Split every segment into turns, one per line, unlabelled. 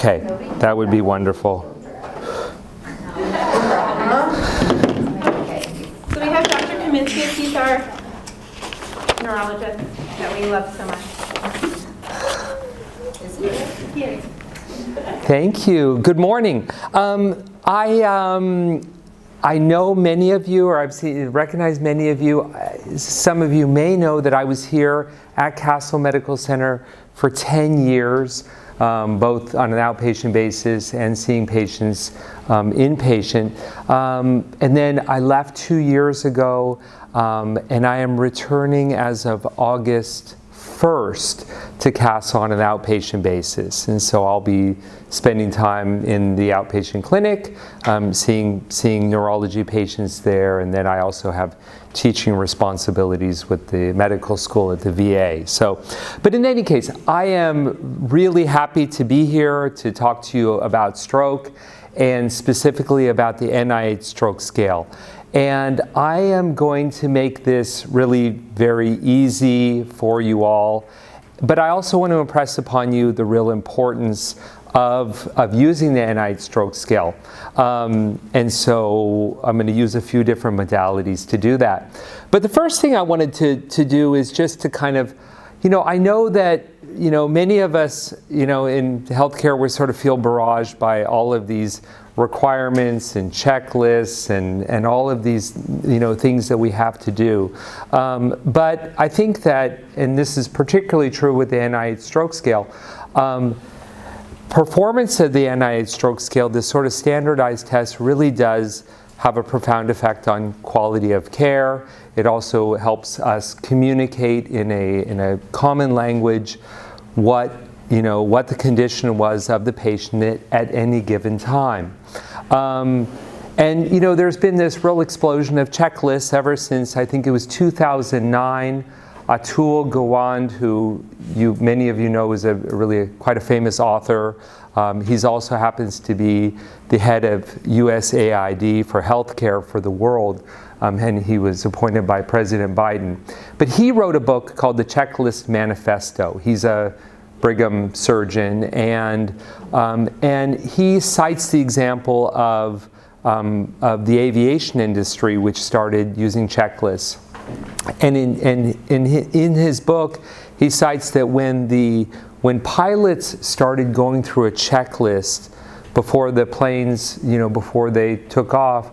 Okay, that would be wonderful.
So we have Dr. Kaminsky. He's our neurologist that we love so much. Is he? He is.
Thank you. Good morning. I know many of you, or recognize many of you. Some of you may know that I was here at Castle Medical Center for 10 years, both on an outpatient basis and seeing patients inpatient. And then I left 2 years ago, and I am returning as of August 1st to Castle on an outpatient basis. And so I'll be spending time in the outpatient clinic, seeing neurology patients there, and then I also have teaching responsibilities with the medical school at the VA. So, but in any case, I am really happy to be here to talk to you about stroke, and specifically about the NIH stroke scale. And I am going to make this really very easy for you all, but I also want to impress upon you the real importance of using the NIH stroke scale. And so I'm going to use a few different modalities to do that. But the first thing I wanted to do is just to kind of, I know that, many of us, in healthcare, we sort of feel barraged by all of these requirements and checklists and all of these, things that we have to do. But I think that, and this is particularly true with the NIH stroke scale, performance of the NIH stroke scale, this sort of standardized test, really does have a profound effect on quality of care. It also helps us communicate in a common language what the condition was of the patient at any given time. And there's been this real explosion of checklists ever since, I think it was 2009. Atul Gawande, who many of you know is quite a famous author. He's also happens to be the head of USAID for healthcare for the world, and he was appointed by President Biden. But he wrote a book called The Checklist Manifesto. He's a Brigham surgeon, and he cites the example of the aviation industry, which started using checklists. And in his book, he cites that when pilots started going through a checklist before the planes, before they took off,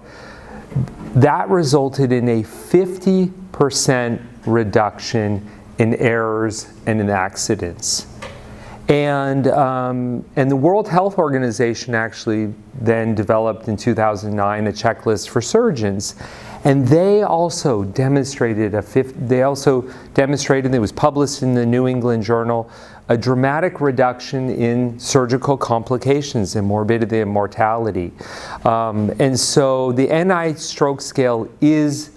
that resulted in a 50% reduction in errors and in accidents. And the World Health Organization actually then developed in 2009 a checklist for surgeons. And they also demonstrated, it was published in the New England Journal, a dramatic reduction in surgical complications and morbidity and mortality. And so the NIH stroke scale is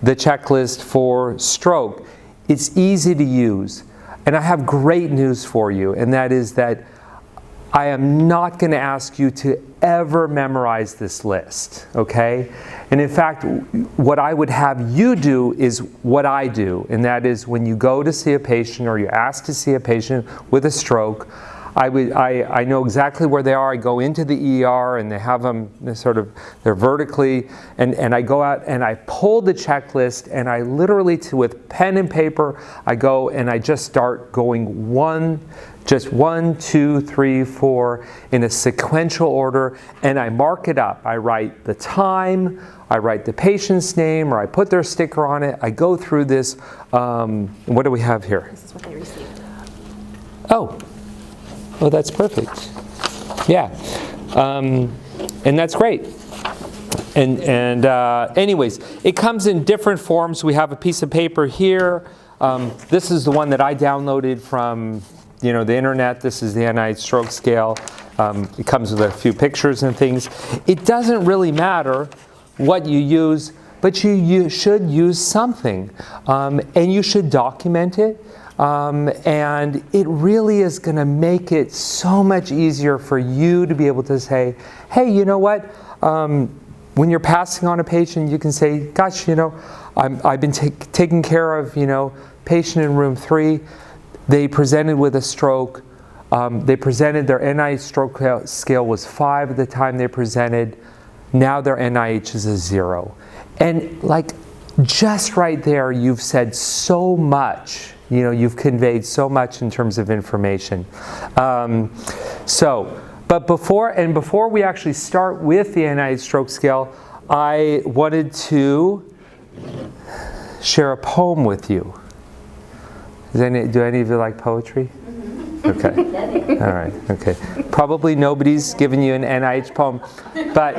the checklist for stroke. It's easy to use. And I have great news for you, and that is that I am not going to ask you to ever memorize this list, okay? And in fact, what I would have you do is what I do, and that is when you go to see a patient or you're asked to see a patient with a stroke, I know exactly where they are. I go into the ER and they have them they're vertically, and I go out and I pull the checklist and I literally, with pen and paper, I go and I just start going just 1, 2, 3, 4 in a sequential order, and I mark it up. I write the time, I write the patient's name, or I put their sticker on it. I go through this. What do we have here?
This is what they received.
Oh, that's perfect. Yeah, and that's great. And anyways, it comes in different forms. We have a piece of paper here. This is the one that I downloaded from the internet. This is the NIH stroke scale. It comes with a few pictures and things. It doesn't really matter what you use, but you should use something, and you should document it. And it really is going to make it so much easier for you to be able to say, hey, you know what? When you're passing on a patient, you can say, gosh, I've been taking care of, patient in room 3. They presented with a stroke. They presented their NIH stroke scale was 5 at the time they presented. Now their NIH is a 0. And like just right there, you've said so much. You know, you've conveyed so much in terms of information. But before we actually start with the NIH stroke scale, I wanted to share a poem with you. Do any of you like poetry? Okay. All right. Okay. Probably nobody's given you an NIH poem, but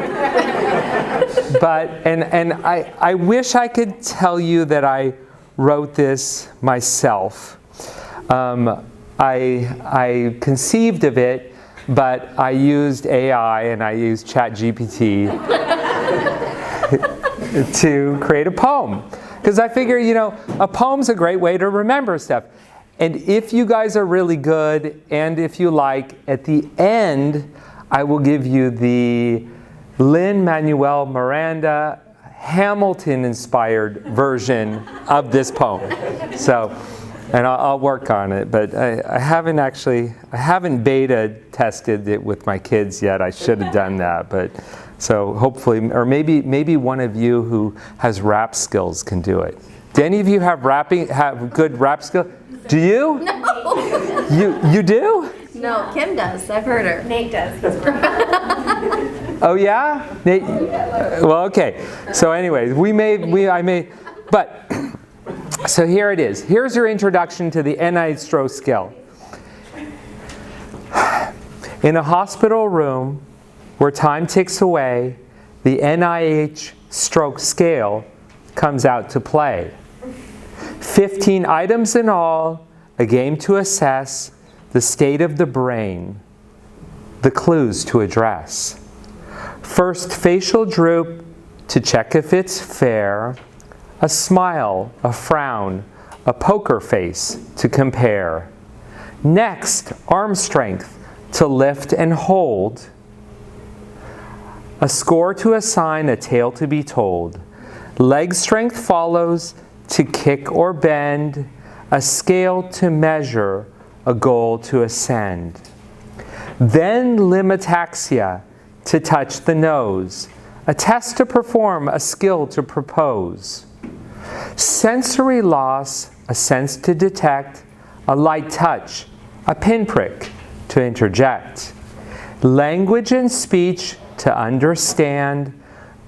I wish I could tell you that I wrote this myself. I conceived of it, but I used AI and I used ChatGPT to create a poem. Because I figure, you know, a poem's a great way to remember stuff. And if you guys are really good, and if you like, at the end, I will give you the Lin-Manuel Miranda Hamilton-inspired version of this poem. So, and I'll work on it, but I haven't beta tested it with my kids yet. I should have done that, but so hopefully, or maybe one of you who has rap skills can do it. Do any of you have good rap skills? Do you?
No.
You do?
No, Kim does. I've heard her.
Nate does.
Oh yeah? Nate? Well, okay. So anyways, but so here it is. Here's your introduction to the NIH stroke scale. In a hospital room where time ticks away, the NIH stroke scale comes out to play. 15 items in all, a game to assess the state of the brain, the clues to address. First, facial droop to check if it's fair, a smile, a frown, a poker face to compare. Next, arm strength to lift and hold, a score to assign, a tale to be told. Leg strength follows to kick or bend, a scale to measure, a goal to ascend. Then limitaxia to touch the nose, a test to perform, a skill to propose. Sensory loss, a sense to detect, a light touch, a pinprick to interject. Language and speech to understand,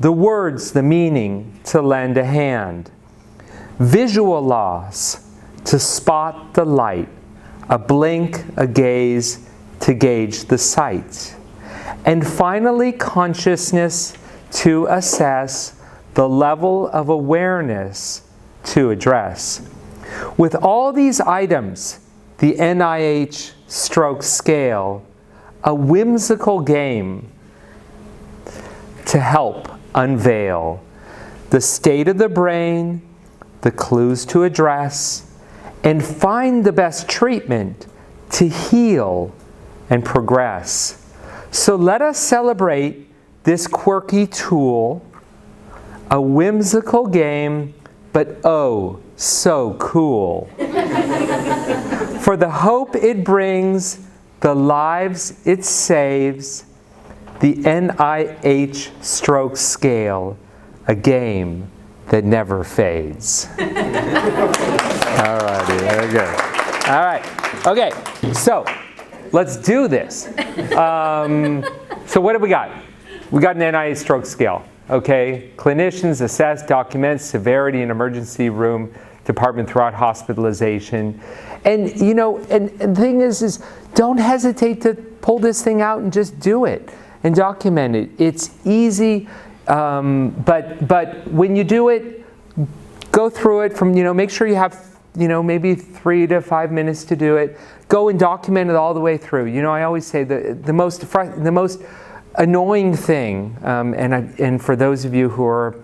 the words, the meaning to lend a hand. Visual loss, to spot the light, a blink, a gaze, to gauge the sight. And finally, consciousness to assess the level of awareness to address. With all these items, the NIH stroke scale, a whimsical game to help unveil the state of the brain, the clues to address, and find the best treatment to heal and progress. So let us celebrate this quirky tool, a whimsical game, but oh, so cool. For the hope it brings, the lives it saves, the NIH stroke scale, a game that never fades. All righty, very good. All right, okay, so let's do this. So what have we got? We got an NIH stroke scale, okay? Clinicians assess, document severity in emergency room department throughout hospitalization. And you know, and the thing is don't hesitate to pull this thing out and just do it and document it. It's easy. But when you do it, go through it from, make sure you have, maybe 3 to 5 minutes to do it. Go and document it all the way through. I always say the most annoying thing, and for those of you who are,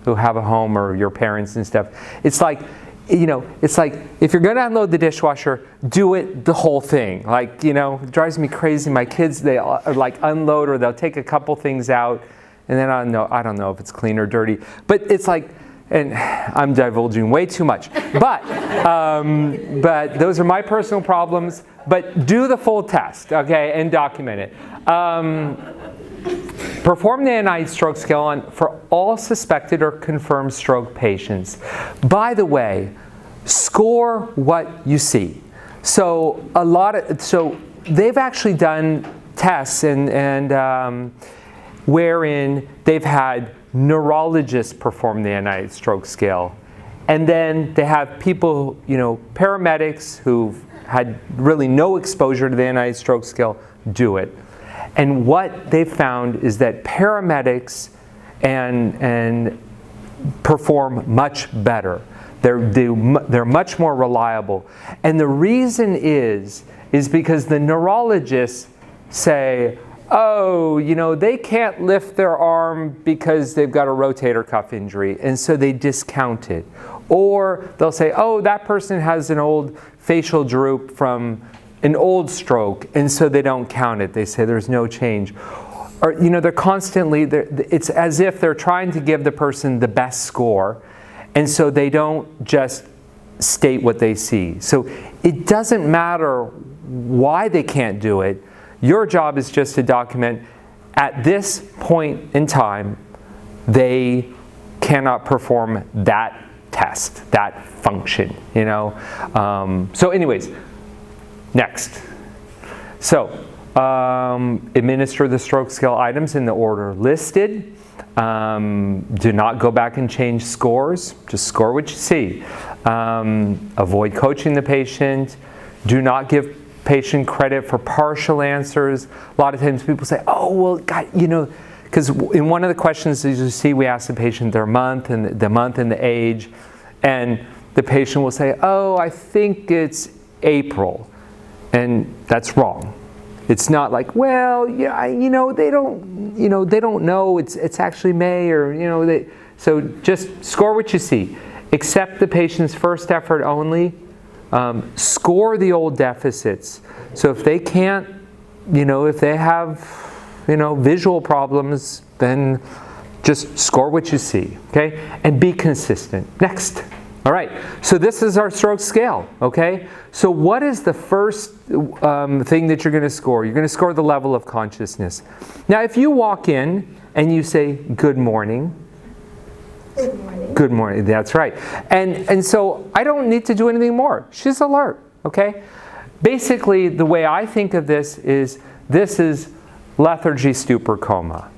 who have a home or your parents and stuff, it's like if you're going to unload the dishwasher, do it the whole thing. It drives me crazy. My kids, they unload, or they'll take a couple things out, and then I don't know if it's clean or dirty. But it's like, and I'm divulging way too much, but those are my personal problems. But do the full test, okay, and document it. Perform the NIH stroke scale for all suspected or confirmed stroke patients. By the way, score what you see. So they've actually done tests and wherein they've had neurologists perform the NIH stroke scale, and then they have people, paramedics who've had really no exposure to the NIH stroke scale do it. And what they've found is that paramedics and perform much better. They're much more reliable. And the reason is because the neurologists say, oh, they can't lift their arm because they've got a rotator cuff injury, and so they discount it. Or they'll say, oh, that person has an old facial droop from an old stroke, and so they don't count it. They say there's no change. Or, they're constantly, it's as if they're trying to give the person the best score, and so they don't just state what they see. So it doesn't matter why they can't do it. Your job is just to document, at this point in time, they cannot perform that test, that function, So anyways, next. So, administer the stroke scale items in the order listed. Do not go back and change scores. Just score what you see. Avoid coaching the patient. Do not give patient credit for partial answers. A lot of times people say, oh, well, God, because in one of the questions, as you see, we ask the patient their month and the age, and the patient will say, oh, I think it's April. And that's wrong. It's not like, well, they don't know. It's actually May, or so just score what you see. Accept the patient's first effort only. Score the old deficits. So if they can't, if they have, visual problems, then just score what you see, okay? And be consistent. Next. All right, so this is our stroke scale, okay? So what is the first thing that you're going to score? You're going to score the level of consciousness. Now, if you walk in and you say, good morning.
Good morning.
Good morning, that's right. And so I don't need to do anything more. She's alert, okay? Basically, the way I think of this is lethargy, stupor, coma.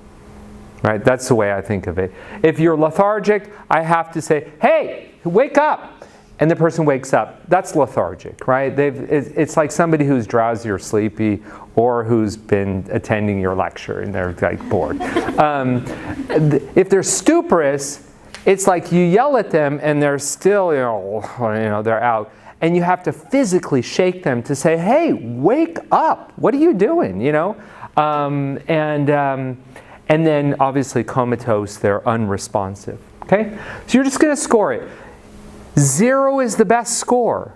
Right? That's the way I think of it. If you're lethargic, I have to say, hey, wake up! And the person wakes up. That's lethargic, right? It's like somebody who's drowsy or sleepy, or who's been attending your lecture and they're like bored. If they're stuporous, it's like you yell at them and they're still, they're out. And you have to physically shake them to say, hey, wake up! What are you doing? And then obviously comatose, they're unresponsive. Okay? So you're just going to score it. 0 is the best score.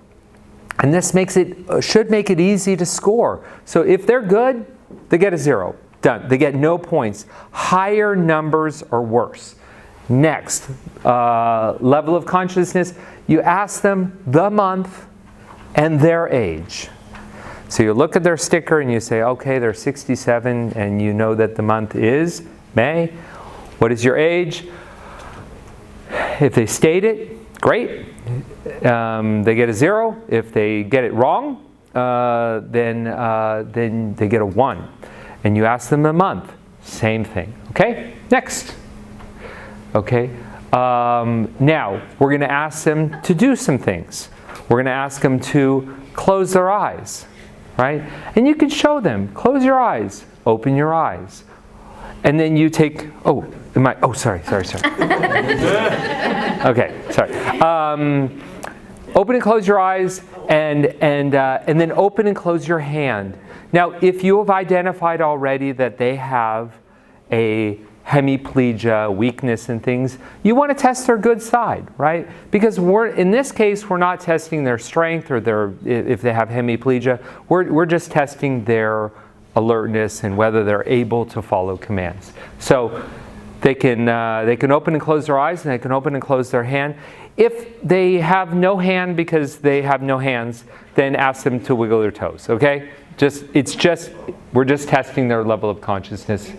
And this should make it easy to score. So if they're good, they get a 0. Done. They get no points. Higher numbers are worse. Next, level of consciousness. You ask them the month and their age. So you look at their sticker and you say, okay, they're 67, and you know that the month is May. What is your age? If they state it, great. They get a 0. If they get it wrong, then they get a 1. And you ask them the month. Same thing. Okay? Next. Okay? Now, we're going to ask them to do some things. We're going to ask them to close their eyes. Right? And you can show them. Close your eyes. Open your eyes. And then you take, sorry. Okay, sorry. Open and close your eyes, and then open and close your hand. Now, if you have identified already that they have a hemiplegia, weakness and things, you want to test their good side, right? Because in this case, we're not testing their strength or if they have hemiplegia. We're just testing their alertness and whether they're able to follow commands. So They can open and close their eyes, and they can open and close their hand. If they have no hand because they have no hands, then ask them to wiggle their toes, okay? We're just testing their level of consciousness.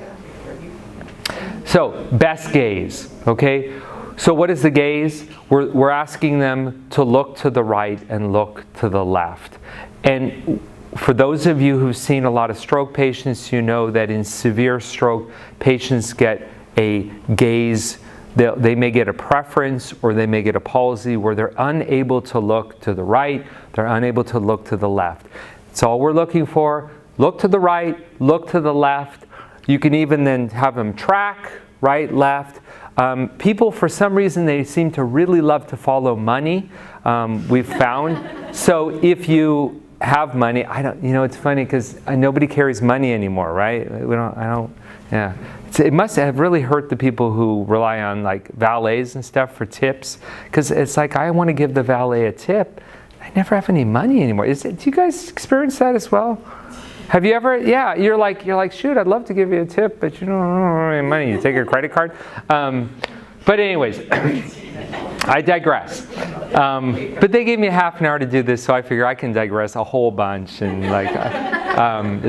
So, best gaze, okay? So what is the gaze? We're asking them to look to the right and look to the left. And for those of you who've seen a lot of stroke patients, you know that in severe stroke, patients get a gaze. They may get a preference or they may get a palsy where they're unable to look to the right, they're unable to look to the left. That's all we're looking for. Look to the right, look to the left. You can even then have them track, right, left. People, for some reason, they seem to really love to follow money, we've found. So if you have money, it's funny because nobody carries money anymore, right? Yeah. It must have really hurt the people who rely on like valets and stuff for tips, because it's like, I want to give the valet a tip. I never have any money anymore. Do you guys experience that as well? Have you ever? Yeah, you're like, shoot, I'd love to give you a tip, but you don't have any money. You take a credit card. But anyways, I digress. But they gave me a half an hour to do this, so I figure I can digress a whole bunch, and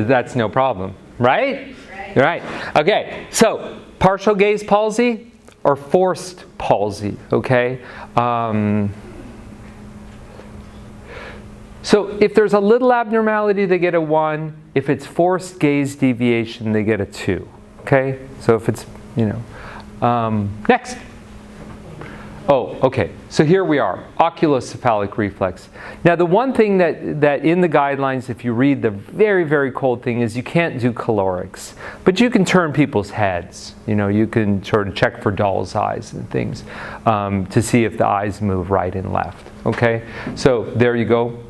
that's no problem, right? Right. Okay. So partial gaze palsy or forced palsy. Okay. So if there's a little abnormality, they get a 1. If it's forced gaze deviation, they get a 2. Okay? So if it's, next. Oh, okay. So here we are, oculocephalic reflex. Now the one thing that in the guidelines, if you read the very, very cold thing, is you can't do calorics. But you can turn people's heads. You can sort of check for doll's eyes and things to see if the eyes move right and left. Okay? So there you go.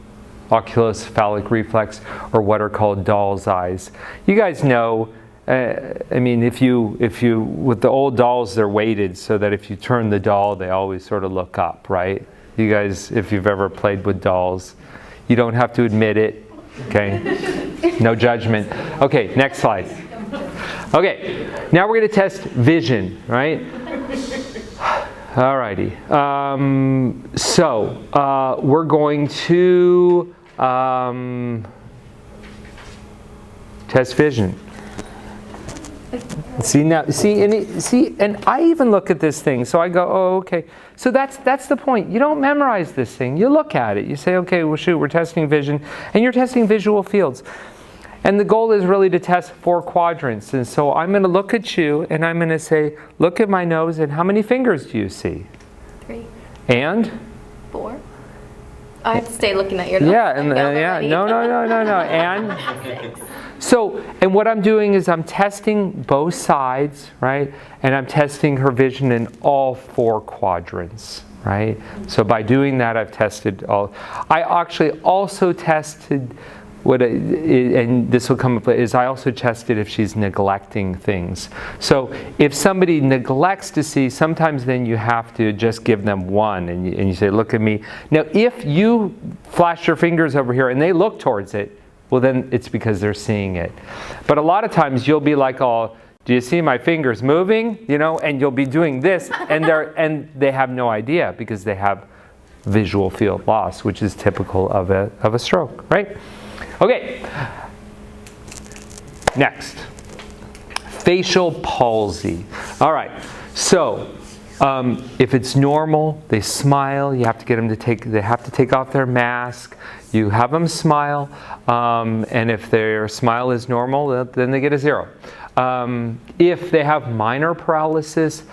Oculocephalic reflex, or what are called doll's eyes. You guys know, if you with the old dolls, they're weighted so that if you turn the doll, they always sort of look up, right? You guys, if you've ever played with dolls, you don't have to admit it, okay? No judgment. Okay, next slide. Okay, now we're going to test vision, right? Alrighty. So we're going to test vision. And I even look at this thing, so I go, oh, okay. So that's the point. You don't memorize this thing. You look at it. You say, okay, well, shoot, we're testing vision, and you're testing visual fields. And the goal is really to test 4 quadrants. And so I'm going to look at you, and I'm going to say, look at my nose, and how many fingers do you see?
3.
And?
4. I have to stay looking at your nose.
Yeah, no. And?
6.
So, and what I'm doing is I'm testing both sides, right? And I'm testing her vision in all 4 quadrants, right? So by doing that, I've tested all. I actually also tested and this will come up, is I also tested if she's neglecting things. So if somebody neglects to see, sometimes then you have to just give them 1 and you say, look at me. Now if you flash your fingers over here and they look towards it, well then it's because they're seeing it. But a lot of times you'll be like, oh, do you see my fingers moving? And you'll be doing this and they have no idea because they have visual field loss, which is typical of a stroke, right? Okay, next, facial palsy. All right, so if it's normal, they smile. You have to get them they have to take off their mask. You have them smile, and if their smile is normal, then they get a 0. If they have minor paralysis,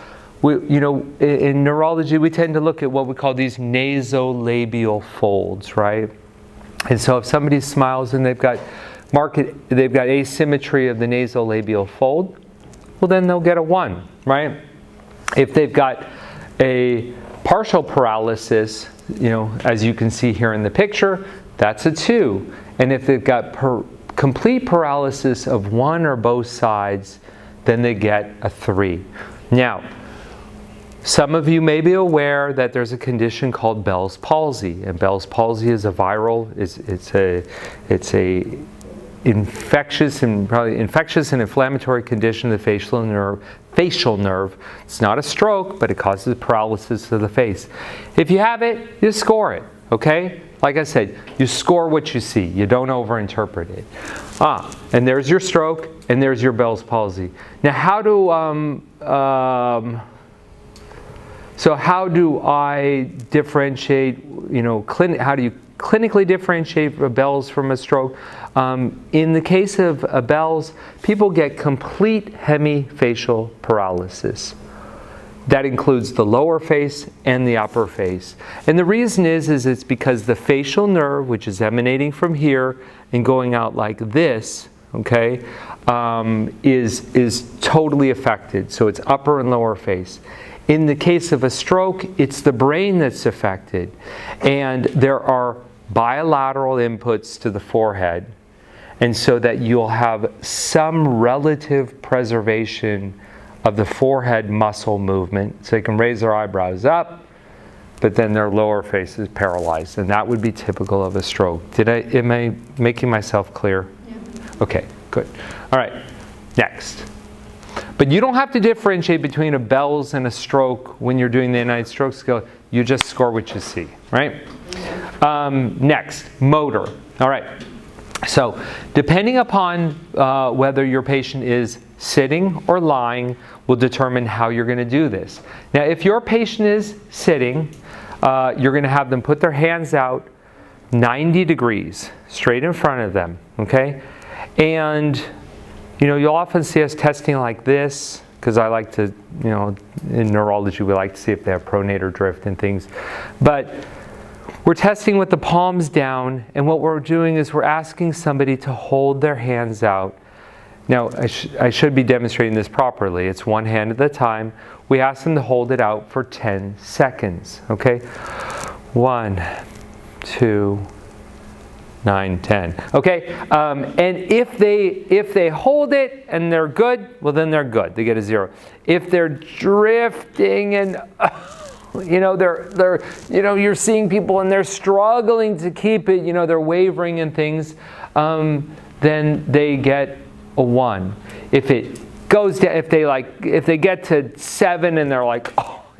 in neurology, we tend to look at what we call these nasolabial folds, right? And so if somebody smiles and they've got asymmetry of the nasolabial fold, well then they'll get a 1, right? If they've got a partial paralysis, as you can see here in the picture, that's a 2. And if they've got complete paralysis of one or both sides, then they get a 3. Now, some of you may be aware that there's a condition called Bell's palsy, and Bell's palsy is a viral. It's a infectious and inflammatory condition of the facial nerve facial nerve. It's not a stroke, but it causes paralysis of the face. If you have it, you score it, okay? Like I said, you score what you see. You don't overinterpret it. And there's your stroke, and there's your Bell's palsy. Now, how do I differentiate? How do you clinically differentiate a Bell's from a stroke? In the case of a Bell's, people get complete hemifacial paralysis. That includes the lower face and the upper face. And the reason is it's because the facial nerve, which is emanating from here and going out like this, okay, is totally affected. So it's upper and lower face. In the case of a stroke, it's the brain that's affected. And there are bilateral inputs to the forehead. And so that you'll have some relative preservation of the forehead muscle movement. So they can raise their eyebrows up, but then their lower face is paralyzed. And that would be typical of a stroke. Am I making myself clear? Yeah. Okay, good. All right, next. But you don't have to differentiate between a Bell's and a stroke when you're doing the United Stroke Scale. You just score what you see, right? Next, motor. All right. So depending upon whether your patient is sitting or lying will determine how you're going to do this. Now, if your patient is sitting, you're going to have them put their hands out 90 degrees straight in front of them, okay? And you'll often see us testing like this, because I like to, in neurology, we like to see if they have pronator drift and things. But we're testing with the palms down, and what we're doing is we're asking somebody to hold their hands out. Now, I should be demonstrating this properly. It's one hand at a time. We ask them to hold it out for 10 seconds, okay? 1, 2, 9, 10. Okay, and if they hold it and they're good, well then they're good. They get a 0. If they're drifting and you're seeing people and they're struggling to keep it, they're wavering and things, then they get a 1. If it goes down, if they get to 7 and they're like,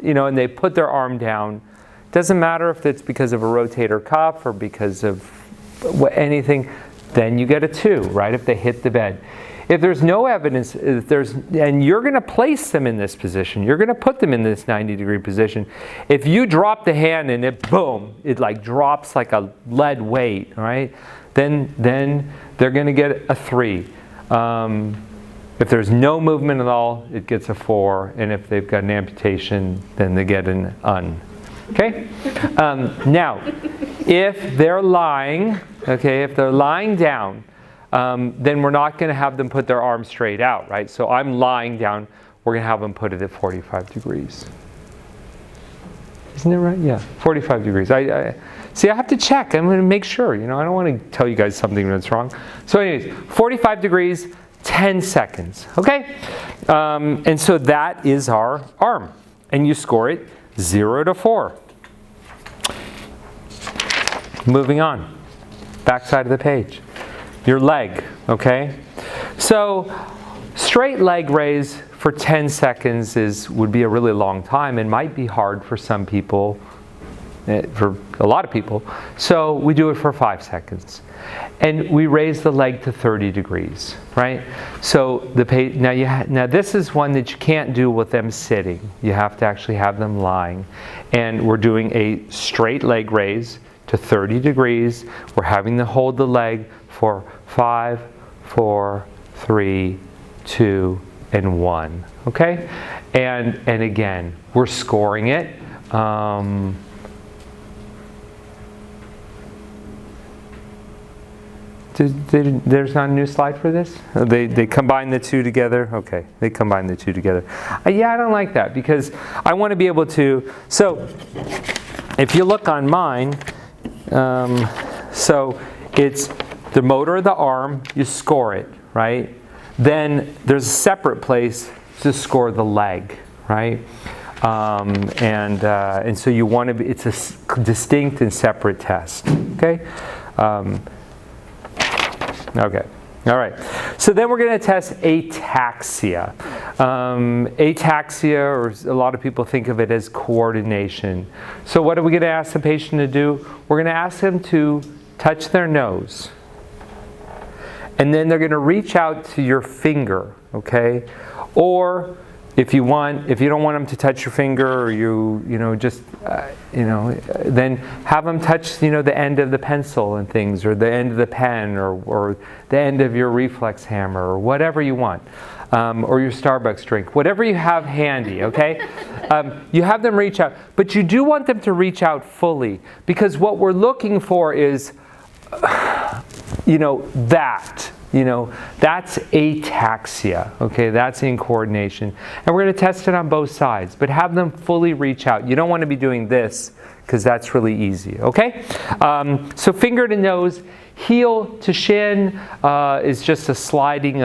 and they put their arm down, doesn't matter if it's because of a rotator cuff or because of anything, then you get a 2, right? If they hit the bed. If there's no evidence, and you're going to place them in this position, you're going to put them in this 90-degree position. If you drop the hand and it, boom, it like drops like a lead weight, right? Then they're going to get a 3. If there's no movement at all, it gets a 4. And if they've got an amputation, then they get an un. Okay? Now, if they're lying, if they're lying down, then we're not going to have them put their arms straight out, right? So I'm lying down. We're going to have them put it at 45 degrees. Isn't it right? Yeah, 45 degrees. I have to check. I'm going to make sure. I don't want to tell you guys something that's wrong. So anyways, 45 degrees, 10 seconds. Okay? And so that is our arm. And you score it 0 to 4. Moving on. Back side of the page. Your leg, okay? So straight leg raise for 10 seconds would be a really long time and might be hard for some people, for a lot of people. So we do it for 5 seconds. And we raise the leg to 30 degrees, right? So now this is one that you can't do with them sitting. You have to actually have them lying. And we're doing a straight leg raise to 30 degrees. We're having to hold the leg for 5, 4, 3, 2, and 1. Okay? And again, we're scoring it. There's not a new slide for this? They combine the two together? Okay, they combine the two together. Yeah, I don't like that because I want to be able to. So if you look on mine, so it's the motor of the arm, you score it, right? Then there's a separate place to score the leg, right? And so you want to be, it's a distinct and separate test, okay? Okay, all right. So then we're going to test ataxia. Ataxia, or a lot of people think of it as coordination. So what are we going to ask the patient to do? We're going to ask them to touch their nose. And then they're going to reach out to your finger, okay? Or if you don't want them to touch your finger, or then have them touch, the end of the pencil and things, or the end of the pen, or the end of your reflex hammer, or whatever you want, or your Starbucks drink, whatever you have handy, okay? You have them reach out, but you do want them to reach out fully, because what we're looking for is, that's ataxia, okay? That's incoordination. And we're going to test it on both sides, but have them fully reach out. You don't want to be doing this, because that's really easy, okay? So finger to nose, heel to shin is just a sliding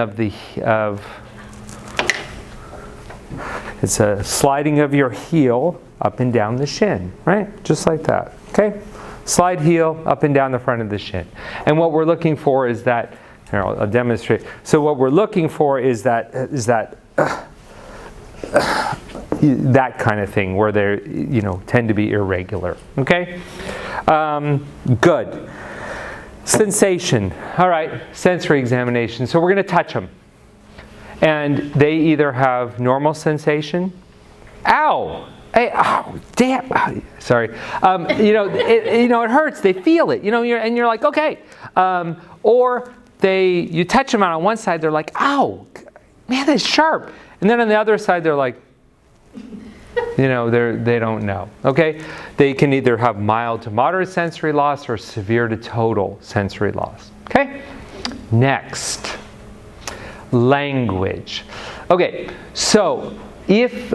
it's a sliding of your heel up and down the shin, right? Just like that, okay? Slide heel up and down the front of the shin. And what we're looking for is that, here, I'll demonstrate. So what we're looking for is that kind of thing where they tend to be irregular. Okay? Good. Sensation. All right, sensory examination. So we're going to touch them. And they either have normal sensation. Ow! Hey, oh, damn! Sorry. It hurts. They feel it. And you're like, okay. Or you touch them out on one side, they're like, ow, man, that's sharp. And then on the other side, they're like, they don't know. Okay? They can either have mild to moderate sensory loss or severe to total sensory loss. Okay? Next, language. Okay, so if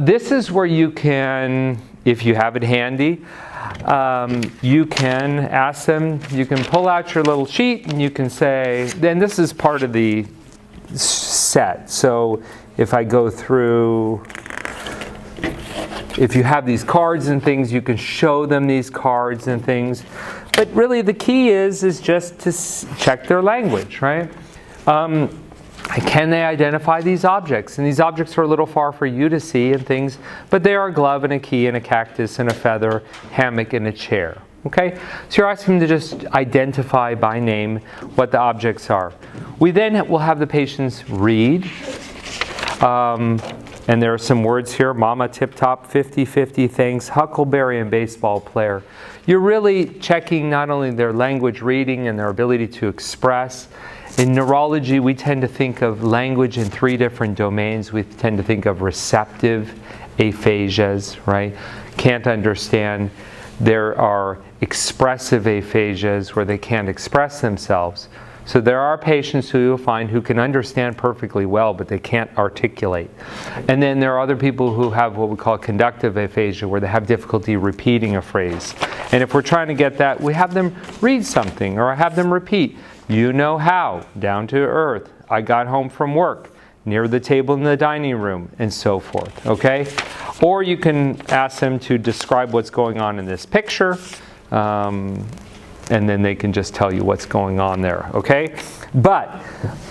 this is where you can, if you have it handy, you can ask them, you can pull out your little sheet and you can say, then this is part of the set. So if I go through, if you have these cards and things, you can show them these cards and things. But really the key is just to check their language, right? Can they identify these objects? And these objects are a little far for you to see and things, but they are a glove and a key and a cactus and a feather, hammock and a chair. Okay? So you're asking them to just identify by name what the objects are. We then will have the patients read. And there are some words here: mama, tip top, 50-50, thanks, huckleberry, and baseball player. You're really checking not only their language reading and their ability to express. In neurology, we tend to think of language in 3 different domains. We tend to think of receptive aphasias, right? Can't understand. There are expressive aphasias where they can't express themselves. So there are patients who you'll find who can understand perfectly well, but they can't articulate. And then there are other people who have what we call conductive aphasia, where they have difficulty repeating a phrase. And if we're trying to get that, we have them read something, or have them repeat. You know how, down to earth, I got home from work, near the table in the dining room, and so forth, okay? Or you can ask them to describe what's going on in this picture, and then they can just tell you what's going on there, okay? But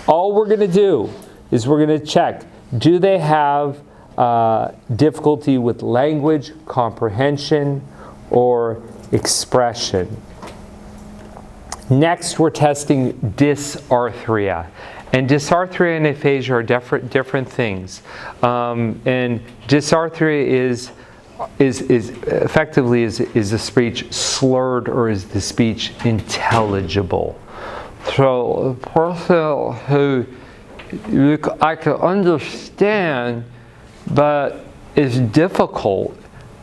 all we're going to do is we're going to check, do they have difficulty with language, comprehension, or expression? Next, we're testing dysarthria. And dysarthria and aphasia are different things. And dysarthria is effectively the speech slurred, or is the speech intelligible? So a person who I can understand but is difficult,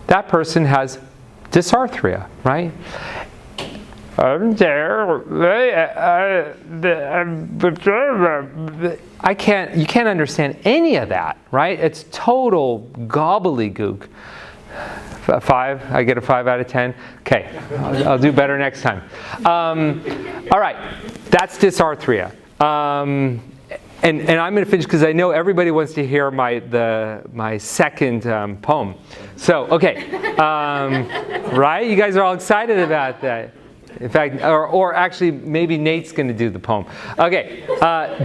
that person has dysarthria, right? You can't understand any of that, right? It's total gobbledygook. 5, I get a 5 out of 10. Okay, I'll do better next time. All right, that's dysarthria. And I'm going to finish because I know everybody wants to hear my second poem. So, okay, right? You guys are all excited about that. In fact, or actually, maybe Nate's going to do the poem. Okay,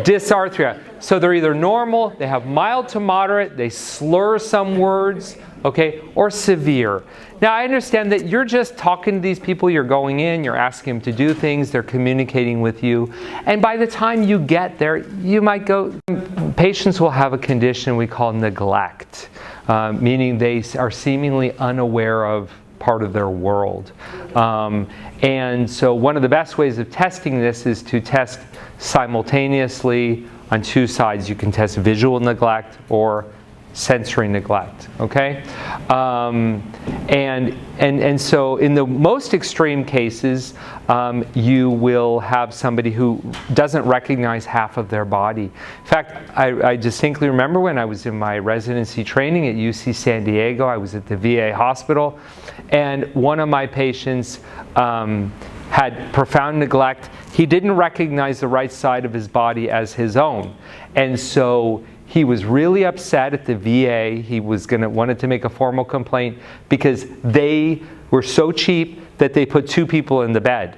dysarthria. So they're either normal, they have mild to moderate, they slur some words, okay, or severe. Now, I understand that you're just talking to these people, you're going in, you're asking them to do things, they're communicating with you, and by the time you get there, you might go, patients will have a condition we call neglect, meaning they are seemingly unaware of part of their world. And so one of the best ways of testing this is to test simultaneously on two sides. You can test visual neglect or sensory neglect, okay? And so in the most extreme cases, you will have somebody who doesn't recognize half of their body. In fact, I distinctly remember when I was in my residency training at UC San Diego, I was at the VA hospital, and one of my patients had profound neglect. He didn't recognize the right side of his body as his own. And so he was really upset at the VA. He was wanted to make a formal complaint because they were so cheap that they put two people in the bed.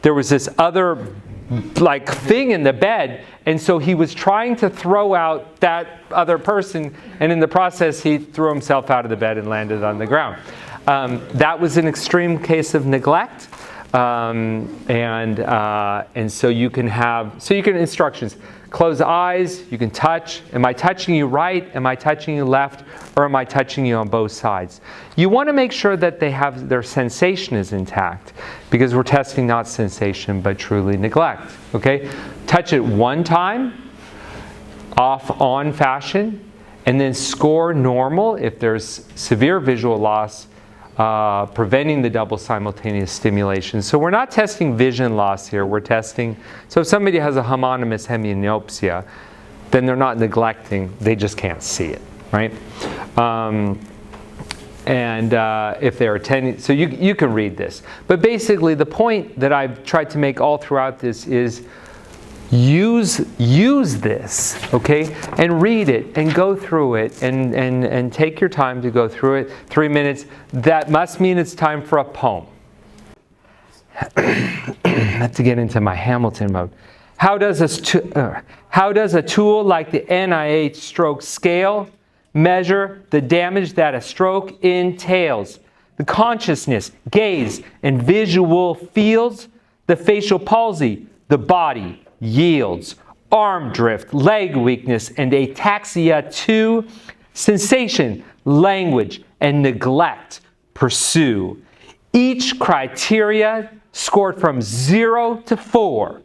There was this other thing in the bed, and so he was trying to throw out that other person, and in the process he threw himself out of the bed and landed on the ground. That was an extreme case of neglect. And so you can instructions. Close eyes, you can touch. Am I touching you right? Am I touching you left? Or am I touching you on both sides? You want to make sure that their sensation is intact, because we're testing not sensation but truly neglect. Okay? Touch it one time, off-on fashion, and then score normal if there's severe visual loss, preventing the double simultaneous stimulation. So we're not testing vision loss here. We're testing, so if somebody has a homonymous hemianopsia, then they're not neglecting, they just can't see it, right? If they're attending, so you can read this. But basically the point that I've tried to make all throughout this is use this, okay, and read it and go through it and take your time to go through it. 3 minutes. That must mean it's time for a poem. Let's get into my Hamilton mode. How does a tool like the NIH stroke scale measure the damage that a stroke entails? The consciousness, gaze, and visual fields, the facial palsy, the body yields, arm drift, leg weakness, and ataxia to sensation, language, and neglect pursue. Each criteria scored from 0 to 4.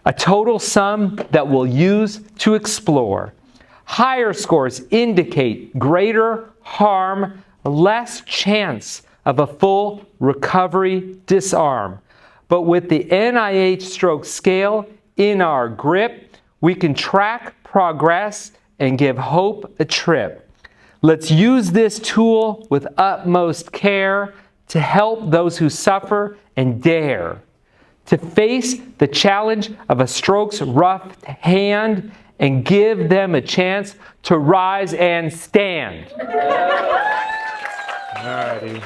A total sum that we'll use to explore. Higher scores indicate greater harm, less chance of a full recovery, disarm. But with the NIH stroke scale in our grip, we can track progress and give hope a trip. Let's use this tool with utmost care to help those who suffer and dare to face the challenge of a stroke's rough hand and give them a chance to rise and stand. Alrighty.